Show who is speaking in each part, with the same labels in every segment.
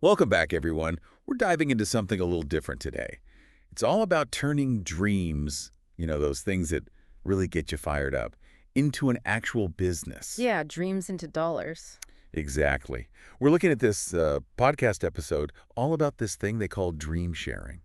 Speaker 1: Welcome back, everyone. We're diving into something a little different today. It's all about turning dreams, those things that really get you fired up, into an actual business.
Speaker 2: Yeah, dreams into dollars.
Speaker 1: Exactly. We're looking at this podcast episode all about this thing they call dream sharing.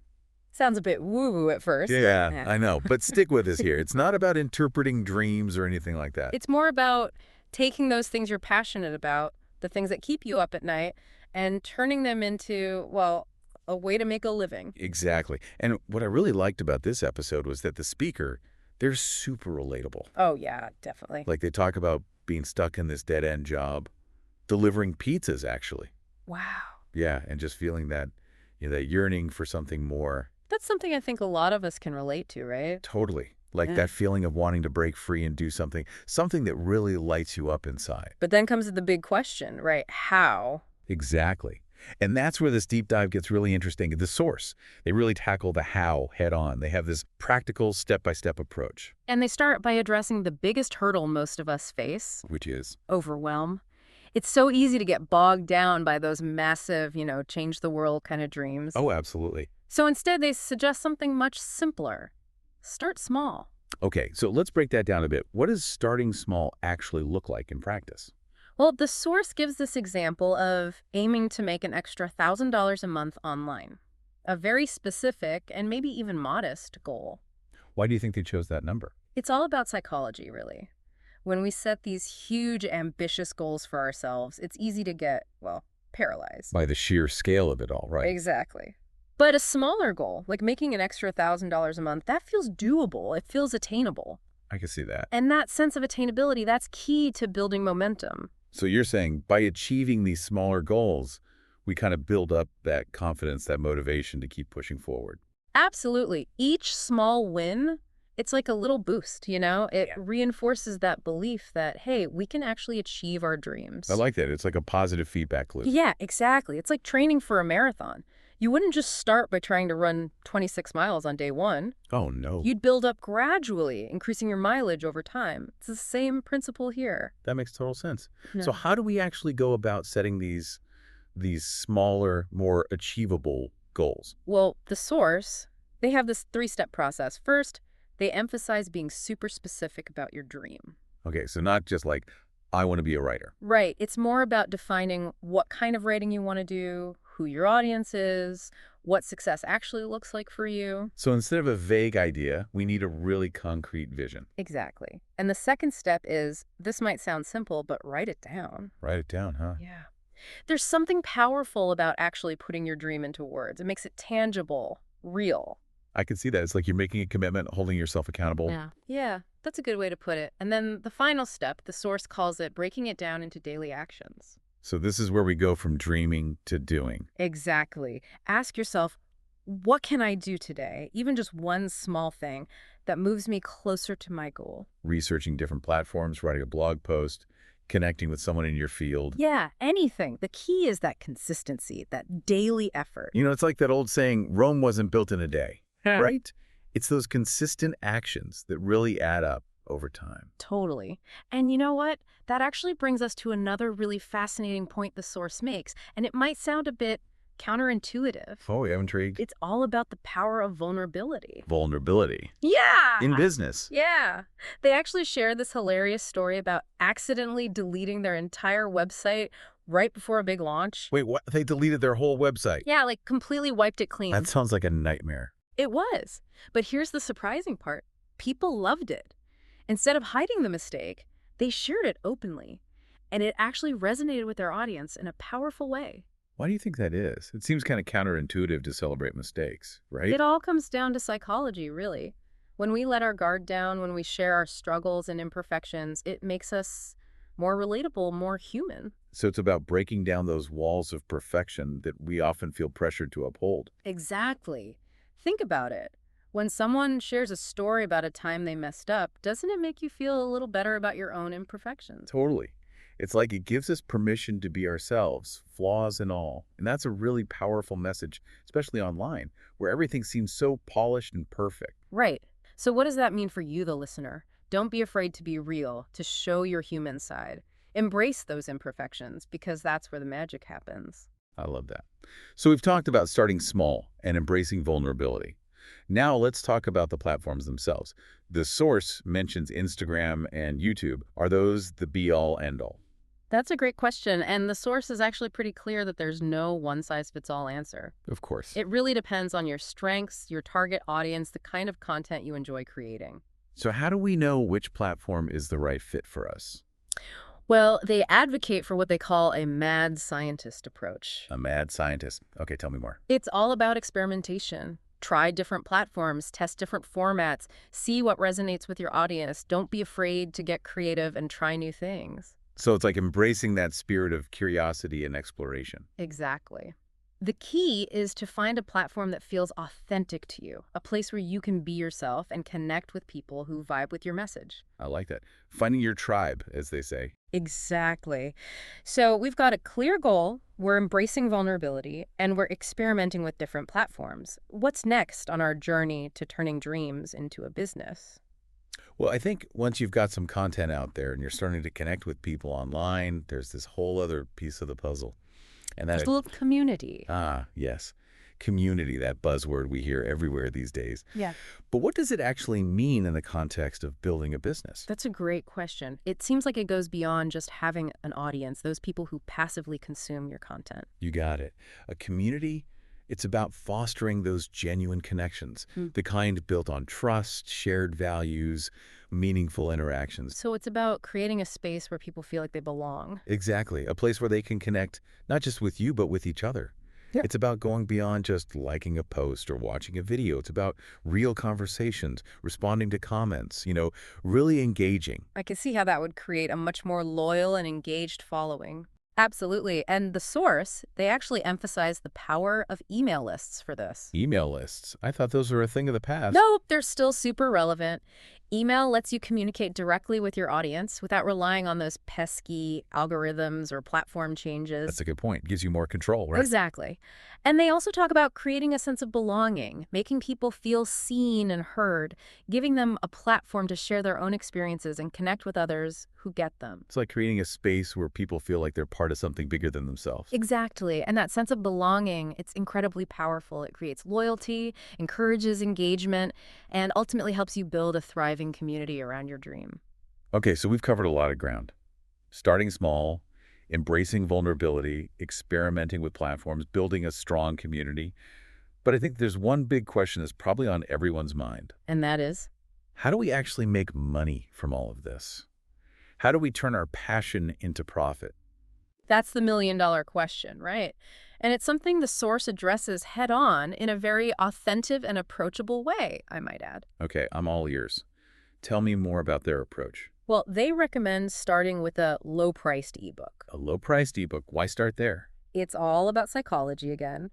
Speaker 2: Sounds a bit woo-woo at first.
Speaker 1: Yeah,
Speaker 2: Yeah.
Speaker 1: I know, but stick with us here. It's not about interpreting dreams or anything like that.
Speaker 2: It's more about taking those things you're passionate about, the things that keep you up at night, and turning them into, well, a way to make a living.
Speaker 1: Exactly. And what I really liked about this episode was that the speaker, they're super relatable.
Speaker 2: Oh, yeah, definitely.
Speaker 1: Like they talk about being stuck in this dead-end job, delivering pizzas, actually.
Speaker 2: Wow.
Speaker 1: Yeah, and just feeling that, that yearning for something more.
Speaker 2: That's something I think a lot of us can relate to, right?
Speaker 1: Totally. Like
Speaker 2: Yeah.
Speaker 1: that feeling of wanting to break free and do something that really lights you up inside.
Speaker 2: But then comes the big question, right? How?
Speaker 1: Exactly. And that's where this deep dive gets really interesting. The source, they really tackle the how head on. They have this practical step-by-step approach,
Speaker 2: And they start by addressing the biggest hurdle most of us face,
Speaker 1: which is,
Speaker 2: overwhelm. It's so easy to get bogged down by those massive, change the world kind of dreams.
Speaker 1: oh, absolutely.
Speaker 2: So instead, they suggest something much simpler. Start small.
Speaker 1: Okay, so let's break that down a bit. What does starting small actually look like in practice?
Speaker 2: Well, the source gives this example of aiming to make an extra $1,000 a month online. A very specific and maybe even modest goal.
Speaker 1: Why do you think they chose that number?
Speaker 2: It's all about psychology, really. When we set these huge, ambitious goals for ourselves, it's easy to get, well, paralyzed.
Speaker 1: By the sheer scale of it all, right?
Speaker 2: Exactly. But a smaller goal, like making an extra $1,000 a month, that feels doable. It feels attainable.
Speaker 1: I can see that.
Speaker 2: And that sense of attainability, that's key to building momentum.
Speaker 1: So you're saying by achieving these smaller goals, we kind of build up that confidence, that motivation to keep pushing forward.
Speaker 2: Absolutely. Each small win, it's like a little boost, It
Speaker 1: Yeah.
Speaker 2: reinforces that belief that, hey, we can actually achieve our dreams.
Speaker 1: I like that. It's like a positive feedback loop.
Speaker 2: Yeah, exactly. It's like training for a marathon. You wouldn't just start by trying to run 26 miles on day one.
Speaker 1: Oh, no.
Speaker 2: You'd build up gradually, increasing your mileage over time. It's the same principle here.
Speaker 1: That makes total sense.
Speaker 2: Yeah.
Speaker 1: So how do we actually go about setting these smaller, more achievable goals?
Speaker 2: Well, the source, they have this three-step process. First, they emphasize being super specific about your dream.
Speaker 1: Okay, so not just like, I want to be a writer.
Speaker 2: Right. It's more about defining what kind of writing you want to do, who your audience is, what success actually looks like for you.
Speaker 1: So instead of a vague idea, we need a really concrete vision.
Speaker 2: Exactly. And the second step is, this might sound simple, but write it down.
Speaker 1: Write it down, huh?
Speaker 2: Yeah. There's something powerful about actually putting your dream into words. It makes it tangible, real.
Speaker 1: I can see that. It's like you're making a commitment, holding yourself accountable.
Speaker 2: Yeah, that's a good way to put it. And then the final step, the source calls it breaking it down into daily actions.
Speaker 1: So this is where we go from dreaming to doing.
Speaker 2: Exactly. Ask yourself, what can I do today? Even just one small thing that moves me closer to my goal.
Speaker 1: Researching different platforms, writing a blog post, connecting with someone in your field.
Speaker 2: Yeah, anything. The key is that consistency, that daily effort.
Speaker 1: It's like that old saying, Rome wasn't built in a day, right? It's those consistent actions that really add up over time.
Speaker 2: Totally. And you know what? That actually brings us to another really fascinating point the source makes. And it might sound a bit counterintuitive.
Speaker 1: Oh, I'm intrigued.
Speaker 2: It's all about the power of vulnerability.
Speaker 1: Vulnerability.
Speaker 2: Yeah!
Speaker 1: In business.
Speaker 2: Yeah. They actually share this hilarious story about accidentally deleting their entire website right before a big launch.
Speaker 1: Wait, what? They deleted their whole website.
Speaker 2: Yeah, like completely wiped it clean.
Speaker 1: That sounds like a nightmare.
Speaker 2: It was. But here's the surprising part. People loved it. Instead of hiding the mistake, they shared it openly. And it actually resonated with their audience in a powerful way.
Speaker 1: Why do you think that is? It seems kind of counterintuitive to celebrate mistakes, right?
Speaker 2: It all comes down to psychology, really. When we let our guard down, when we share our struggles and imperfections, it makes us more relatable, more human.
Speaker 1: So it's about breaking down those walls of perfection that we often feel pressured to uphold.
Speaker 2: Exactly. Think about it. When someone shares a story about a time they messed up, doesn't it make you feel a little better about your own imperfections?
Speaker 1: Totally. It's like it gives us permission to be ourselves, flaws and all. And that's a really powerful message, especially online, where everything seems so polished and perfect.
Speaker 2: Right. So what does that mean for you, the listener? Don't be afraid to be real, to show your human side. Embrace those imperfections, because that's where the magic happens.
Speaker 1: I love that. So we've talked about starting small and embracing vulnerability. Now let's talk about the platforms themselves. The source mentions Instagram and YouTube. Are those the be-all, end-all?
Speaker 2: That's a great question, and the source is actually pretty clear that there's no one-size-fits-all answer.
Speaker 1: Of course.
Speaker 2: It really depends on your strengths, your target audience, the kind of content you enjoy creating.
Speaker 1: So how do we know which platform is the right fit for us?
Speaker 2: Well, they advocate for what they call a mad scientist approach.
Speaker 1: A mad scientist. Okay, tell me more.
Speaker 2: It's all about experimentation. Try different platforms, test different formats, see what resonates with your audience. Don't be afraid to get creative and try new things.
Speaker 1: So it's like embracing that spirit of curiosity and exploration.
Speaker 2: Exactly. The key is to find a platform that feels authentic to you, a place where you can be yourself and connect with people who vibe with your message.
Speaker 1: I like that. Finding your tribe, as they say.
Speaker 2: Exactly. So we've got a clear goal, we're embracing vulnerability, and we're experimenting with different platforms. What's next on our journey to turning dreams into a business?
Speaker 1: Well, I think once you've got some content out there and you're starting to connect with people online, there's this whole other piece of the puzzle. And
Speaker 2: There's a little community.
Speaker 1: yes, community, that buzzword we hear everywhere these days.
Speaker 2: Yeah.
Speaker 1: But what does it actually mean in the context of building a business?
Speaker 2: That's a great question. It seems like it goes beyond just having an audience, those people who passively consume your content.
Speaker 1: You got it. A community, it's about fostering those genuine connections,
Speaker 2: Mm.
Speaker 1: the kind built on trust, shared values, meaningful interactions.
Speaker 2: So it's about creating a space where people feel like they belong.
Speaker 1: Exactly. A place where they can connect not just with you, but with each other.
Speaker 2: Yeah.
Speaker 1: It's about going beyond just liking a post or watching a video. It's about real conversations, responding to comments, really engaging.
Speaker 2: I can see how that would create a much more loyal and engaged following. Absolutely. And the source, they actually emphasize the power of email lists for this.
Speaker 1: Email lists. I thought those were a thing of the past.
Speaker 2: Nope, they're still super relevant. Email lets you communicate directly with your audience without relying on those pesky algorithms or platform changes.
Speaker 1: That's a good point. Gives you more control, right?
Speaker 2: Exactly. And they also talk about creating a sense of belonging, making people feel seen and heard, giving them a platform to share their own experiences and connect with others who get them.
Speaker 1: It's like creating a space where people feel like they're part of something bigger than themselves.
Speaker 2: Exactly. And that sense of belonging, it's incredibly powerful. It creates loyalty, encourages engagement, and ultimately helps you build a thriving community around your dream.
Speaker 1: Okay, so we've covered a lot of ground. Starting small, embracing vulnerability, experimenting with platforms, building a strong community. But I think there's one big question that's probably on everyone's mind.
Speaker 2: And that is?
Speaker 1: How do we actually make money from all of this? How do we turn our passion into profit?
Speaker 2: That's the million-dollar question, right? And it's something the source addresses head-on in a very authentic and approachable way, I might add.
Speaker 1: Okay, I'm all ears. Tell me more about their approach.
Speaker 2: Well, they recommend starting with a low-priced ebook.
Speaker 1: A low-priced ebook, why start there?
Speaker 2: It's all about psychology again.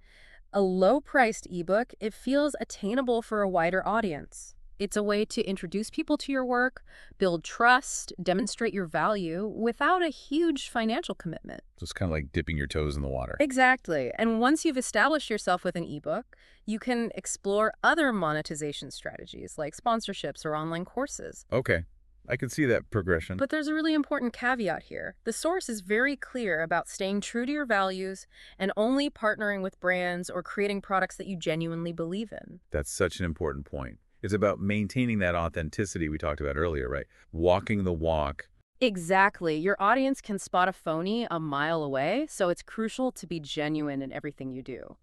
Speaker 2: A low-priced ebook, it feels attainable for a wider audience. It's a way to introduce people to your work, build trust, demonstrate your value without a huge financial commitment.
Speaker 1: So it's kind of like dipping your toes in the water.
Speaker 2: Exactly. And once you've established yourself with an ebook, you can explore other monetization strategies like sponsorships or online courses.
Speaker 1: Okay, I can see that progression.
Speaker 2: But there's a really important caveat here. The source is very clear about staying true to your values and only partnering with brands or creating products that you genuinely believe in.
Speaker 1: That's such an important point. It's about maintaining that authenticity we talked about earlier, right? Walking the walk.
Speaker 2: Exactly. Your audience can spot a phony a mile away, so it's crucial to be genuine in everything you do.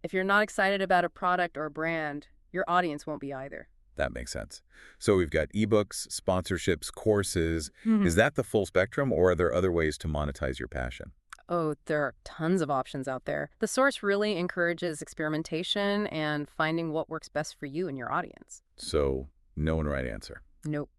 Speaker 2: If you're not excited about a product or a brand, your audience won't be either.
Speaker 1: That makes sense. So we've got ebooks, sponsorships, courses.
Speaker 2: Mhm.
Speaker 1: Is that the full spectrum, or are there other ways to monetize your passion?
Speaker 2: Oh, there are tons of options out there. The source really encourages experimentation and finding what works best for you and your audience.
Speaker 1: So no one right answer.
Speaker 2: Nope.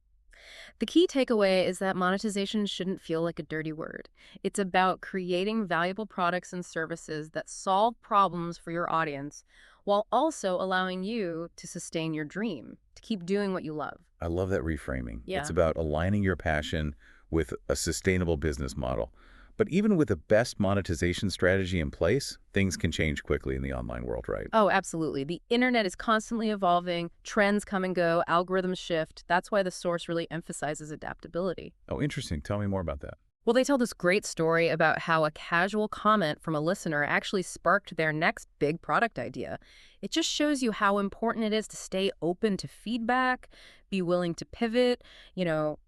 Speaker 2: The key takeaway is that monetization shouldn't feel like a dirty word. It's about creating valuable products and services that solve problems for your audience while also allowing you to sustain your dream, to keep doing what you love.
Speaker 1: I love that reframing.
Speaker 2: Yeah.
Speaker 1: It's about aligning your passion with a sustainable business model. But even with the best monetization strategy in place, things can change quickly in the online world, right?
Speaker 2: Oh, absolutely. The internet is constantly evolving, trends come and go, algorithms shift. That's why the source really emphasizes adaptability.
Speaker 1: Oh, interesting. Tell me more about that.
Speaker 2: Well, they tell this great story about how a casual comment from a listener actually sparked their next big product idea. It just shows you how important it is to stay open to feedback, be willing to pivot, you know,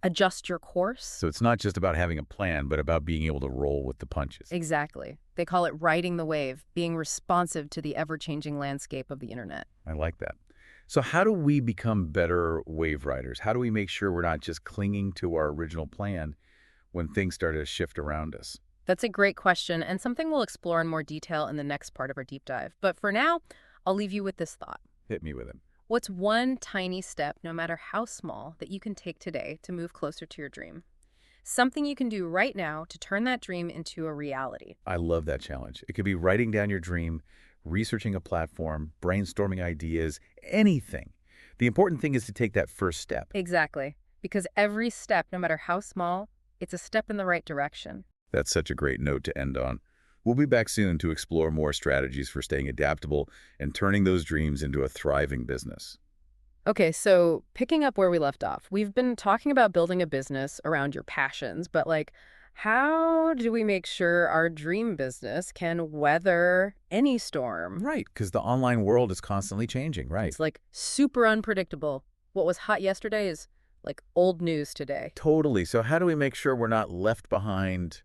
Speaker 2: adjust your course.
Speaker 1: So it's not just about having a plan, but about being able to roll with the punches.
Speaker 2: Exactly. They call it riding the wave, being responsive to the ever-changing landscape of the internet.
Speaker 1: I like that. So how do we become better wave riders? How do we make sure we're not just clinging to our original plan when things start to shift around us?
Speaker 2: That's a great question, and something we'll explore in more detail in the next part of our deep dive. But for now, I'll leave you with this thought.
Speaker 1: Hit me with it.
Speaker 2: What's one tiny step, no matter how small, that you can take today to move closer to your dream? Something you can do right now to turn that dream into a reality.
Speaker 1: I love that challenge. It could be writing down your dream, researching a platform, brainstorming ideas, anything. The important thing is to take that first step.
Speaker 2: Exactly. Because every step, no matter how small, it's a step in the right direction.
Speaker 1: That's such a great note to end on. We'll be back soon to explore more strategies for staying adaptable and turning those dreams into a thriving business.
Speaker 2: Okay, so picking up where we left off, we've been talking about building a business around your passions, but how do we make sure our dream business can weather any storm?
Speaker 1: Right, because the online world is constantly changing, right?
Speaker 2: It's super unpredictable. What was hot yesterday is old news today.
Speaker 1: Totally. So how do we make sure we're not left behind,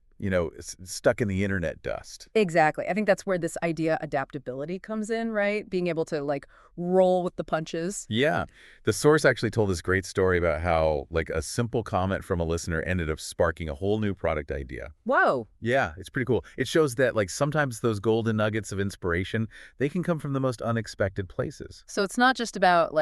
Speaker 1: stuck in the internet dust?
Speaker 2: Exactly. I think that's where this idea adaptability comes in, right? Being able to roll with the punches.
Speaker 1: Yeah. The source actually told this great story about how, a simple comment from a listener ended up sparking a whole new product idea.
Speaker 2: Whoa.
Speaker 1: Yeah, it's pretty cool. It shows that, sometimes those golden nuggets of inspiration, they can come from the most unexpected places.
Speaker 2: So it's not just about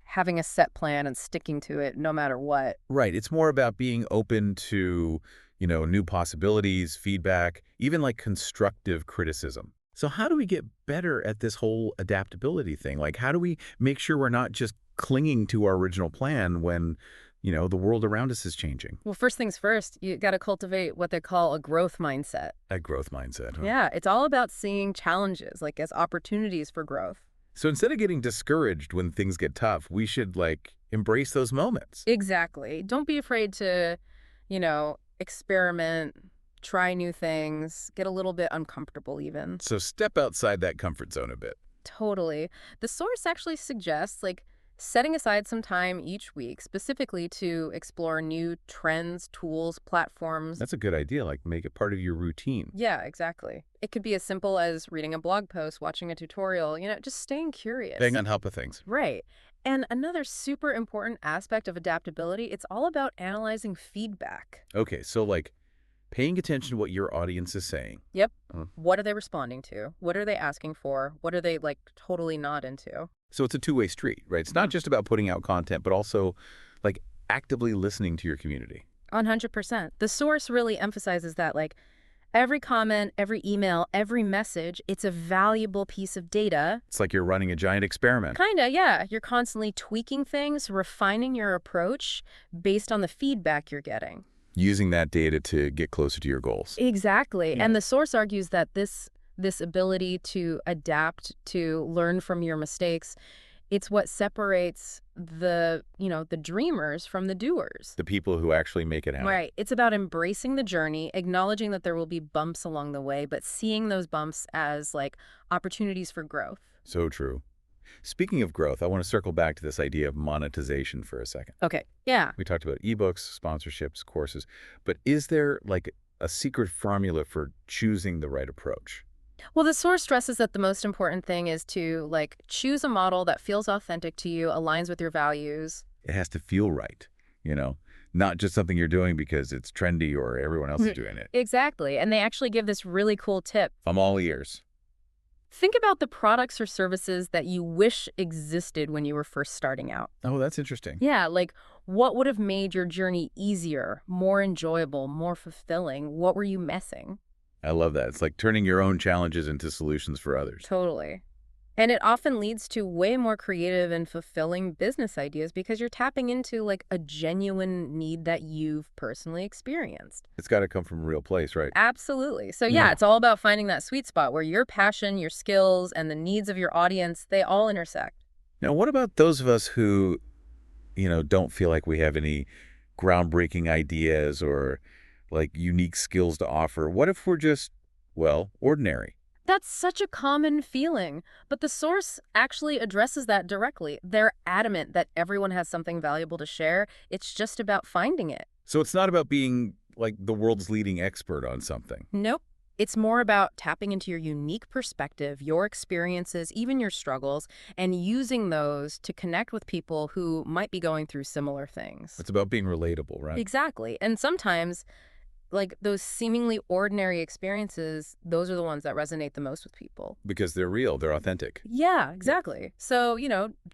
Speaker 2: having a set plan and sticking to it no matter what.
Speaker 1: Right. It's more about being open to, new possibilities, feedback, even constructive criticism. So how do we get better at this whole adaptability thing? How do we make sure we're not just clinging to our original plan when, the world around us is changing?
Speaker 2: Well, first things first, you got to cultivate what they call a growth mindset.
Speaker 1: A growth mindset, huh?
Speaker 2: Yeah, it's all about seeing challenges as opportunities for growth.
Speaker 1: So instead of getting discouraged when things get tough, we should embrace those moments.
Speaker 2: Exactly. Don't be afraid to, experiment, try new things, get a little bit uncomfortable even.
Speaker 1: So step outside that comfort zone a bit.
Speaker 2: Totally. The source actually suggests setting aside some time each week specifically to explore new trends, tools, platforms.
Speaker 1: That's a good idea. Make it part of your routine.
Speaker 2: Yeah, exactly. It could be as simple as reading a blog post, watching a tutorial, just staying curious.
Speaker 1: Staying on top of things.
Speaker 2: Right. And another super important aspect of adaptability, it's all about analyzing feedback.
Speaker 1: Okay, so paying attention to what your audience is saying.
Speaker 2: Yep.
Speaker 1: Uh,
Speaker 2: What are they responding to? What are they asking for? What are they totally not into?
Speaker 1: So it's a two-way street, right? It's not just about putting out content, but also actively listening to your community.
Speaker 2: 100%. The source really emphasizes that every comment, every email, every message, it's a valuable piece of data.
Speaker 1: It's like you're running a giant experiment.
Speaker 2: Kinda, yeah. You're constantly tweaking things, refining your approach based on the feedback you're getting.
Speaker 1: Using that data to get closer to your goals.
Speaker 2: Exactly.
Speaker 1: Yeah.
Speaker 2: And the source argues that this ability to adapt, to learn from your mistakes, it's what separates the dreamers from the doers.
Speaker 1: The people who actually make it happen.
Speaker 2: Right. It's about embracing the journey, acknowledging that there will be bumps along the way, but seeing those bumps as opportunities for growth.
Speaker 1: So true. Speaking of growth, I want to circle back to this idea of monetization for a second.
Speaker 2: Okay. Yeah.
Speaker 1: We talked about ebooks, sponsorships, courses, but is there a secret formula for choosing the right approach?
Speaker 2: Well, the source stresses that the most important thing is to choose a model that feels authentic to you, aligns with your values.
Speaker 1: It has to feel right, not just something you're doing because it's trendy or everyone else is doing it.
Speaker 2: Exactly. And they actually give this really cool tip.
Speaker 1: I'm all ears.
Speaker 2: Think about the products or services that you wish existed when you were first starting out.
Speaker 1: Oh, that's interesting.
Speaker 2: Yeah, what would have made your journey easier, more enjoyable, more fulfilling? What were you missing?
Speaker 1: I love that. It's like turning your own challenges into solutions for others.
Speaker 2: Totally. And it often leads to way more creative and fulfilling business ideas because you're tapping into a genuine need that you've personally experienced.
Speaker 1: It's got to come from a real place, right?
Speaker 2: Absolutely. So yeah, it's all about finding that sweet spot where your passion, your skills, and the needs of your audience, they all intersect.
Speaker 1: Now, what about those of us who, don't feel like we have any groundbreaking ideas or like unique skills to offer. What if we're just, well, ordinary?
Speaker 2: That's such a common feeling, but the source actually addresses that directly. They're adamant that everyone has something valuable to share. It's just about finding it.
Speaker 1: So it's not about being like the world's leading expert on something.
Speaker 2: Nope. It's more about tapping into your unique perspective, your experiences, even your struggles, and using those to connect with people who might be going through similar things.
Speaker 1: It's about being relatable, right?
Speaker 2: Exactly. And sometimes, like those seemingly ordinary experiences, those are the ones that resonate the most with people.
Speaker 1: Because they're real, they're authentic.
Speaker 2: Yeah,
Speaker 1: Yeah,
Speaker 2: exactly. So,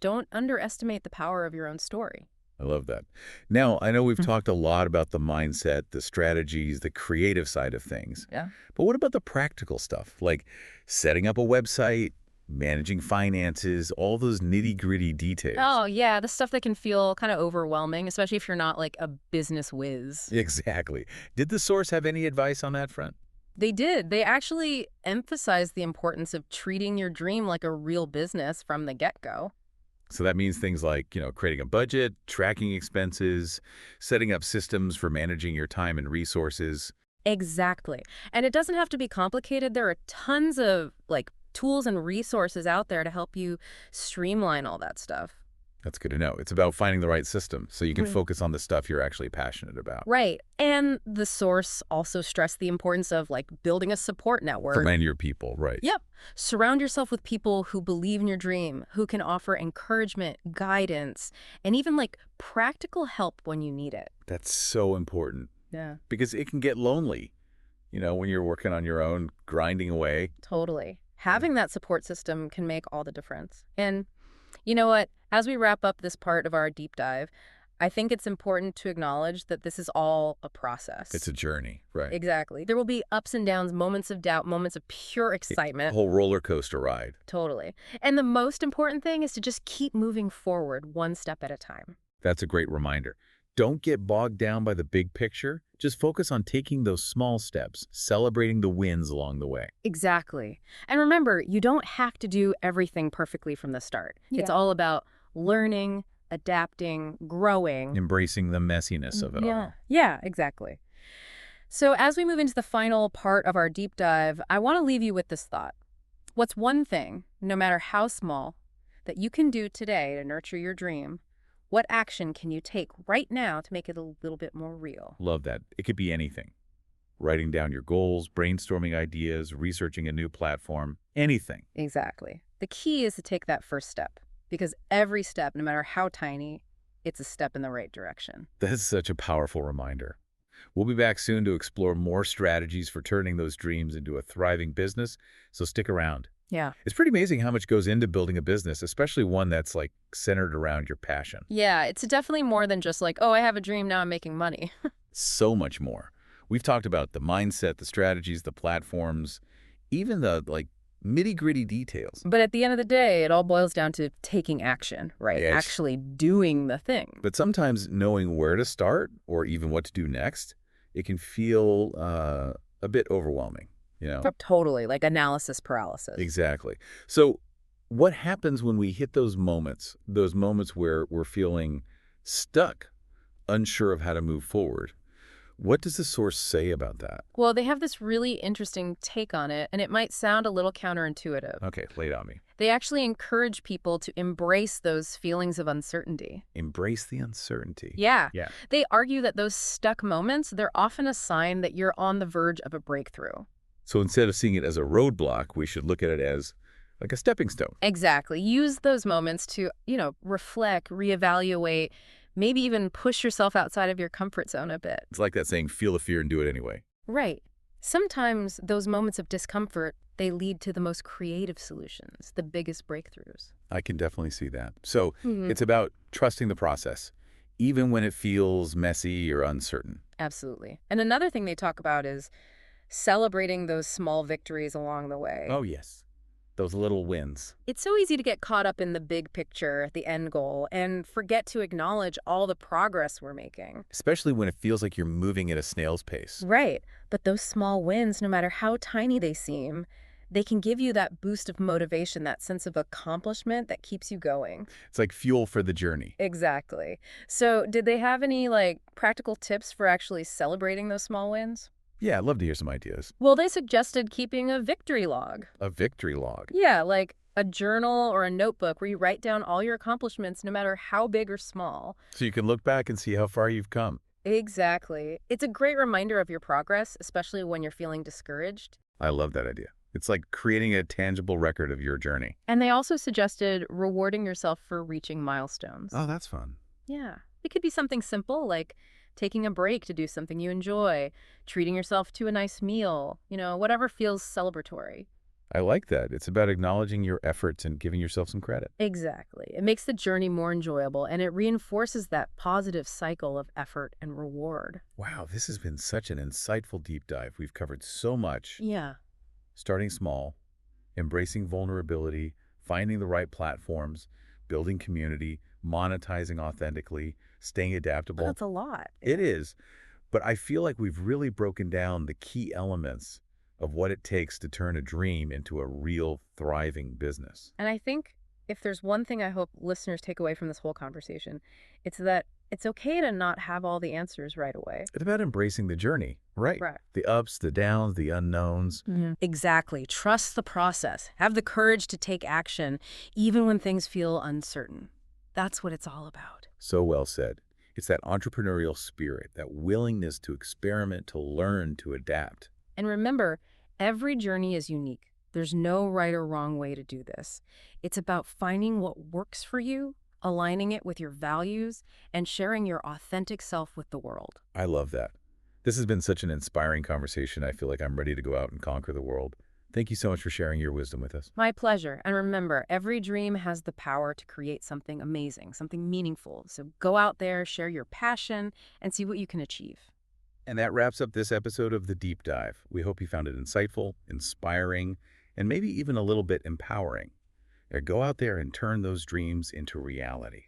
Speaker 2: don't underestimate the power of your own story.
Speaker 1: I love that. Now, I know we've
Speaker 2: Mhm.
Speaker 1: talked a lot about the mindset, the strategies, the creative side of things.
Speaker 2: Yeah.
Speaker 1: But what about the practical stuff, like setting up a website, managing finances, all those nitty-gritty details?
Speaker 2: Oh, yeah, the stuff that can feel kind of overwhelming, especially if you're not like a business whiz.
Speaker 1: Exactly. Did the source have any advice on that front?
Speaker 2: They did. They actually emphasized the importance of treating your dream like a real business from the get-go.
Speaker 1: So that means things like, creating a budget, tracking expenses, setting up systems for managing your time and resources.
Speaker 2: Exactly. And it doesn't have to be complicated. There are tons of like tools and resources out there to help you streamline all that stuff.
Speaker 1: That's good to know. It's about finding the right system so you can
Speaker 2: Mhm.
Speaker 1: focus on the stuff you're actually passionate about.
Speaker 2: Right. And the source also stressed the importance of like building a support
Speaker 1: For
Speaker 2: network.
Speaker 1: many of your people, right?
Speaker 2: Yep. Surround yourself with people who believe in your dream, who can offer encouragement, guidance, and even like practical help when you need it.
Speaker 1: That's so important
Speaker 2: Yeah,
Speaker 1: because it can get lonely, when you're working on your own, grinding away.
Speaker 2: totally.
Speaker 1: Yeah.
Speaker 2: Having that support system can make all the difference. And you know what? As we wrap up this part of our deep dive, I think it's important to acknowledge that this is all a
Speaker 1: It's
Speaker 2: process.
Speaker 1: a journey, right?
Speaker 2: Exactly. There will be ups and downs, moments of doubt, moments of pure
Speaker 1: A
Speaker 2: excitement.
Speaker 1: whole roller coaster ride.
Speaker 2: Totally. And the most important thing is to just keep moving forward one step at a time.
Speaker 1: That's a great reminder. Don't get bogged down by the big picture. Just focus on taking those small steps, celebrating the wins along the way.
Speaker 2: Exactly. And remember, you don't have to do everything perfectly from the start. It's
Speaker 1: Yeah.
Speaker 2: all about learning, adapting, growing.
Speaker 1: Embracing the messiness of it
Speaker 2: Yeah.
Speaker 1: all.
Speaker 2: Yeah, exactly. So as we move into the final part of our deep dive, I want to leave you with this thought. What's one thing, no matter how small, that you can do today to nurture your dream? What action can you take right now to make it a little bit more real?
Speaker 1: Love that. It could be anything. Writing down your goals, brainstorming ideas, researching a new platform, anything.
Speaker 2: Exactly. The key is to take that first step because every step, no matter how tiny, it's a step in the right direction.
Speaker 1: That's such a powerful reminder. We'll be back soon to explore more strategies for turning those dreams into a thriving business, so stick around.
Speaker 2: Yeah.
Speaker 1: It's pretty amazing how much goes into building a business, especially one that's like centered around your passion.
Speaker 2: Yeah, it's definitely more than just like, oh, I have a dream, now I'm making money.
Speaker 1: So much more. We've talked about the mindset, the strategies, the platforms, even the nitty-gritty details.
Speaker 2: But at the end of the day, it all boils down to taking action, right?
Speaker 1: Yes.
Speaker 2: Actually doing the thing.
Speaker 1: But sometimes knowing where to start or even what to do next, it can feel a bit overwhelming.
Speaker 2: Totally, like analysis paralysis.
Speaker 1: Exactly. So what happens when we hit those moments where we're feeling stuck, unsure of how to move forward? What does the source say about that?
Speaker 2: Well, they have this really interesting take on it, and it might sound a little counterintuitive.
Speaker 1: Okay, lay it on me.
Speaker 2: They actually encourage people to embrace those feelings of uncertainty.
Speaker 1: Embrace the uncertainty.
Speaker 2: Yeah.
Speaker 1: Yeah.
Speaker 2: They argue that those stuck moments, they're often a sign that you're on the verge of a breakthrough.
Speaker 1: So instead of seeing it as a roadblock, we should look at it as like a stepping stone.
Speaker 2: Exactly. Use those moments to, reflect, reevaluate, maybe even push yourself outside of your comfort zone a bit.
Speaker 1: It's like that saying, feel the fear and do it anyway.
Speaker 2: Right. Sometimes those moments of discomfort, they lead to the most creative solutions, the biggest breakthroughs.
Speaker 1: I can definitely see that. So
Speaker 2: Mhm.
Speaker 1: it's about trusting the process, even when it feels messy or uncertain.
Speaker 2: Absolutely. And another thing they talk about is celebrating those small victories along the way.
Speaker 1: Oh, yes. Those little wins.
Speaker 2: It's so easy to get caught up in the big picture, the end goal, and forget to acknowledge all the progress we're making.
Speaker 1: Especially when it feels like you're moving at a snail's pace.
Speaker 2: Right. But those small wins, no matter how tiny they seem, They can give you that boost of motivation, that sense of accomplishment that keeps you going.
Speaker 1: It's like fuel for the journey.
Speaker 2: Exactly. So, did they have any like practical tips for actually celebrating those small wins?
Speaker 1: Yeah, I'd love to hear some ideas.
Speaker 2: Well, they suggested keeping a victory log.
Speaker 1: A victory log.
Speaker 2: Yeah, like a journal or a notebook where you write down all your accomplishments, no matter how big or small.
Speaker 1: So you can look back and see how far you've come.
Speaker 2: Exactly. It's a great reminder of your progress, especially when you're feeling discouraged.
Speaker 1: I love that idea. It's like creating a tangible record of your journey.
Speaker 2: And they also suggested rewarding yourself for reaching milestones.
Speaker 1: Oh, that's fun.
Speaker 2: Yeah. It could be something simple like taking a break to do something you enjoy, treating yourself to a nice meal, whatever feels celebratory.
Speaker 1: I like that. It's about acknowledging your efforts and giving yourself some credit.
Speaker 2: Exactly. It makes the journey more enjoyable and it reinforces that positive cycle of effort and reward.
Speaker 1: Wow, this has been such an insightful deep dive. We've covered so much.
Speaker 2: Yeah.
Speaker 1: Starting small, embracing vulnerability, finding the right platforms, building community, monetizing authentically, staying adaptable.
Speaker 2: That's a lot.
Speaker 1: It is, but I feel like we've really broken down the key elements of what it takes to turn a dream into a real thriving business.
Speaker 2: And I think if there's one thing I hope listeners take away from this whole conversation, it's that it's okay to not have all the answers right away.
Speaker 1: It's about embracing the journey, right?
Speaker 2: Right.
Speaker 1: The ups, the downs, the unknowns.
Speaker 2: Exactly. Trust the process. Have the courage to take action, even when things feel uncertain. That's what it's all about.
Speaker 1: So well said. It's that entrepreneurial spirit, that willingness to experiment, to learn, to adapt.
Speaker 2: And remember, every journey is unique. There's no right or wrong way to do this. It's about finding what works for you, aligning it with your values, and sharing your authentic self with the world.
Speaker 1: I love that. This has been such an inspiring conversation. I feel like I'm ready to go out and conquer the world. Thank you so much for sharing your wisdom with us.
Speaker 2: My pleasure. And remember, every dream has the power to create something amazing, something meaningful. So go out there, share your passion, and see what you can achieve.
Speaker 1: And that wraps up this episode of The Deep Dive. We hope you found it insightful, inspiring, and maybe even a little bit empowering. Now go out there and turn those dreams into reality.